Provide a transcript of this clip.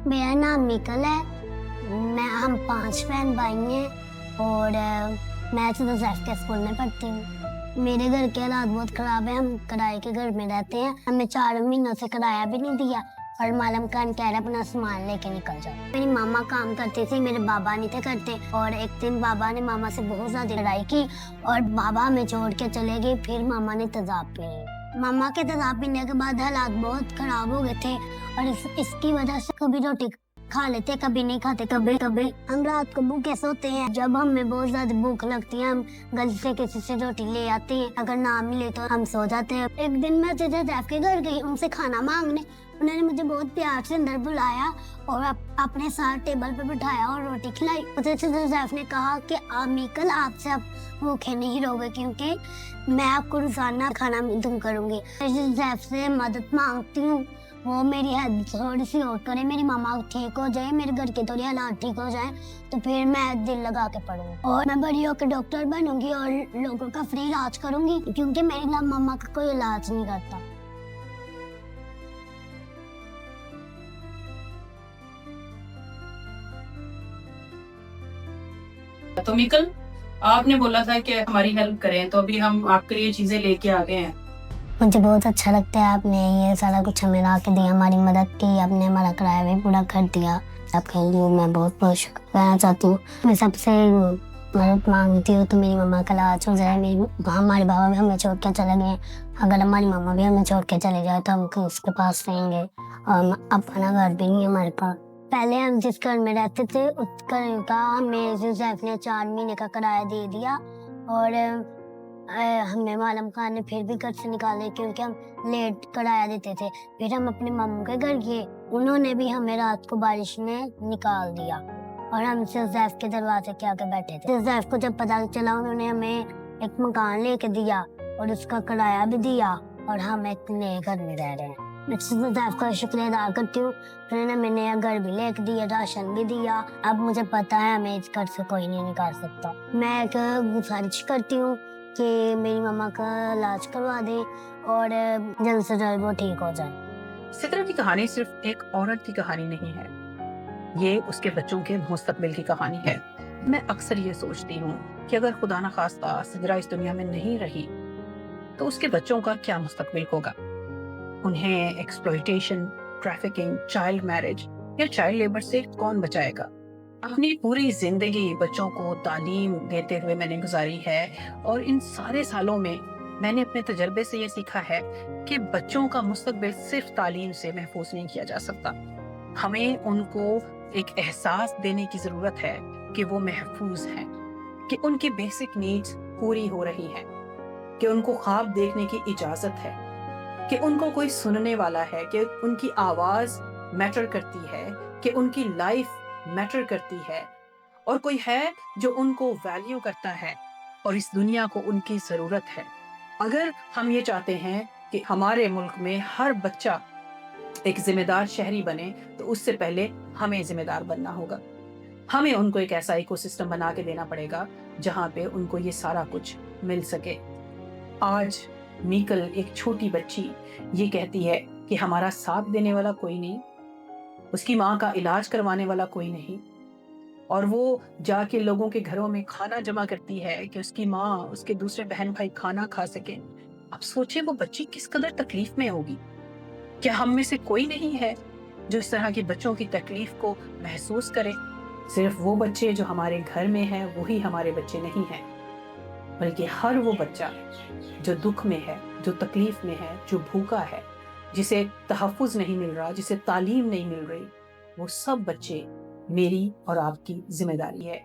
मेरा नाम निकल है। हम 5 बहन भाई हैं और मैं जोसेफ के स्कूल में पढ़ती हूँ। मेरे घर के हालात बहुत ख़राब है। हम किराए के घर में रहते हैं। हमें 4 महीनों से किराया भी नहीं दिया और मालम खान कह रहा अपना सामान लेके निकल जाओ। मेरी मामा काम करती थी, मेरे बाबा नहीं थे करते और एक दिन बाबा ने मामा से बहुत ज़्यादा लड़ाई की और बाबा हमें छोड़ के चले गए। फिर मामा ने तेज़ाब पी ली। मामा के तेज़ाब पीने के बाद हालात बहुत ख़राब हो गए थे और इसकी वजह से कभी रोटी खा लेते, कभी नहीं खाते। कभी कभी हम रात को भूखे सोते हैं। जब हमें बहुत ज्यादा भूख लगती है, हम गलती से किसी से रोटी ले आते हैं। अगर ना मिले तो हम सो जाते हैं। एक दिन मैं जोसेफ के घर गई उनसे खाना मांगने। उन्होंने मुझे बहुत प्यार से अंदर बुलाया और अपने साथ टेबल पे बिठाया और रोटी खिलाई। मुझे जोसेफ ने कहा कि मीकल आपसे अब भूखे नहीं रहोगे क्योंकि मैं आपको रोजाना खाना तुम करूंगी। जोसेफ से मदद मांगती हूँ, वो मेरी हेल्प थोड़ी सी और करे, मेरी मामा ठीक हो जाए, मेरे घर के थोड़ी हालात ठीक हो जाए तो फिर मैं दिल लगा के पढ़ूंगी और मैं बड़ी होकर डॉक्टर बनूंगी और लोगों का फ्री इलाज करूंगी क्योंकि मेरी मामा का कोई इलाज नहीं करता। तो मिकल, आपने बोला था कि हमारी हेल्प करें, तो अभी हम आपके लिए चीजें लेके आ गए हैं। मुझे बहुत अच्छा लगता है, आपने ये सारा कुछ हमें ला के दिया, हमारी मदद की, आपने हमारा किराया भी पूरा कर दिया। आपके लिए मैं बहुत बहुत शुक्र करना चाहती हूँ। मैं सबसे मदद मांगती हूँ तो मेरी मम्मा का इलाज हो जाए। हमारे बाबा भी हमें छोड़ के चले गए। अगर हमारी मम्मा भी हमें छोड़ के चले जाए तो हम उसके पास रहेंगे और अपना घर भी नहीं है हमारे पास। पहले हम जिस घर में रहते थे उस घर का हमें जोसेफ ने 4 महीने का किराया दे दिया और हमें मालम खान ने फिर भी घर से निकाले क्योंकि हम लेट किराया देते थे। फिर हम अपने मामू के घर गए, उन्होंने भी हमें रात को बारिश में निकाल दिया और हम जोसेफ के दरवाजे के आगे बैठे थे। जोसेफ को जब पता चला उन्होंने हमें एक मकान लेके दिया और उसका किराया भी दिया और हम एक नए घर में रह रहे हैं। मैं जोसेफ का शुक्रिया अदा करती हूँ। उन्होंने हमें नया घर भी लेके दिया, राशन भी दिया। अब मुझे पता है हमें इस घर से कोई नहीं निकाल सकता। मैं एक गुजारिश करती हूँ कि मेरी मम्मा का इलाज करवा दे और जल्द से जल्द वो ठीक हो जाए। सिद्रा की कहानी सिर्फ एक औरत की कहानी नहीं है, ये उसके बच्चों के मुस्तकबिल की कहानी है। मैं अक्सर ये सोचती हूँ कि अगर खुदा न खास्ता सिद्रा इस दुनिया में नहीं रही तो उसके बच्चों का क्या मुस्तकबिल होगा। उन्हें एक्सप्लॉयटेशन, ट्रैफिकिंग, चाइल्ड मैरिज या चाइल्ड लेबर से कौन बचाएगा। अपनी पूरी जिंदगी बच्चों को तालीम देते हुए मैंने गुजारी है और इन सारे सालों में मैंने अपने तजर्बे से ये सीखा है कि बच्चों का मुस्तकबिल सिर्फ तालीम से महफूज नहीं किया जा सकता। हमें उनको एक एहसास देने की जरूरत है कि वो महफूज हैं, कि उनकी बेसिक नीड्स पूरी हो रही हैं, कि उनको ख्वाब देखने की इजाजत है, कि उनको कोई सुनने वाला है, कि उनकी आवाज मैटर करती है, कि उनकी लाइफ मैटर करती है और कोई है जो उनको वैल्यू करता है और इस दुनिया को उनकी जरूरत है। अगर हम ये चाहते हैं कि हमारे मुल्क में हर बच्चा एक जिम्मेदार शहरी बने तो उससे पहले हमें जिम्मेदार बनना होगा। हमें उनको एक ऐसा इकोसिस्टम बना के देना पड़ेगा जहां पे उनको ये सारा कुछ मिल सके। आज मीकल एक छोटी बच्ची ये कहती है कि हमारा साथ देने वाला कोई नहीं, उसकी माँ का इलाज करवाने वाला कोई नहीं, और वो जाके लोगों के घरों में खाना जमा करती है कि उसकी माँ, उसके दूसरे बहन भाई खाना खा सके। अब सोचिए वो बच्ची किस कदर तकलीफ में होगी। क्या हम में से कोई नहीं है जो इस तरह की बच्चों की तकलीफ को महसूस करे? सिर्फ वो बच्चे जो हमारे घर में हैं वही हमारे बच्चे नहीं हैं, बल्कि हर वो बच्चा जो दुख में है, जो तकलीफ में है, जो भूखा है, जिसे तहफ़्फ़ुज़ नहीं मिल रहा, जिसे तालीम नहीं मिल रही, वो सब बच्चे मेरी और आपकी जिम्मेदारी है।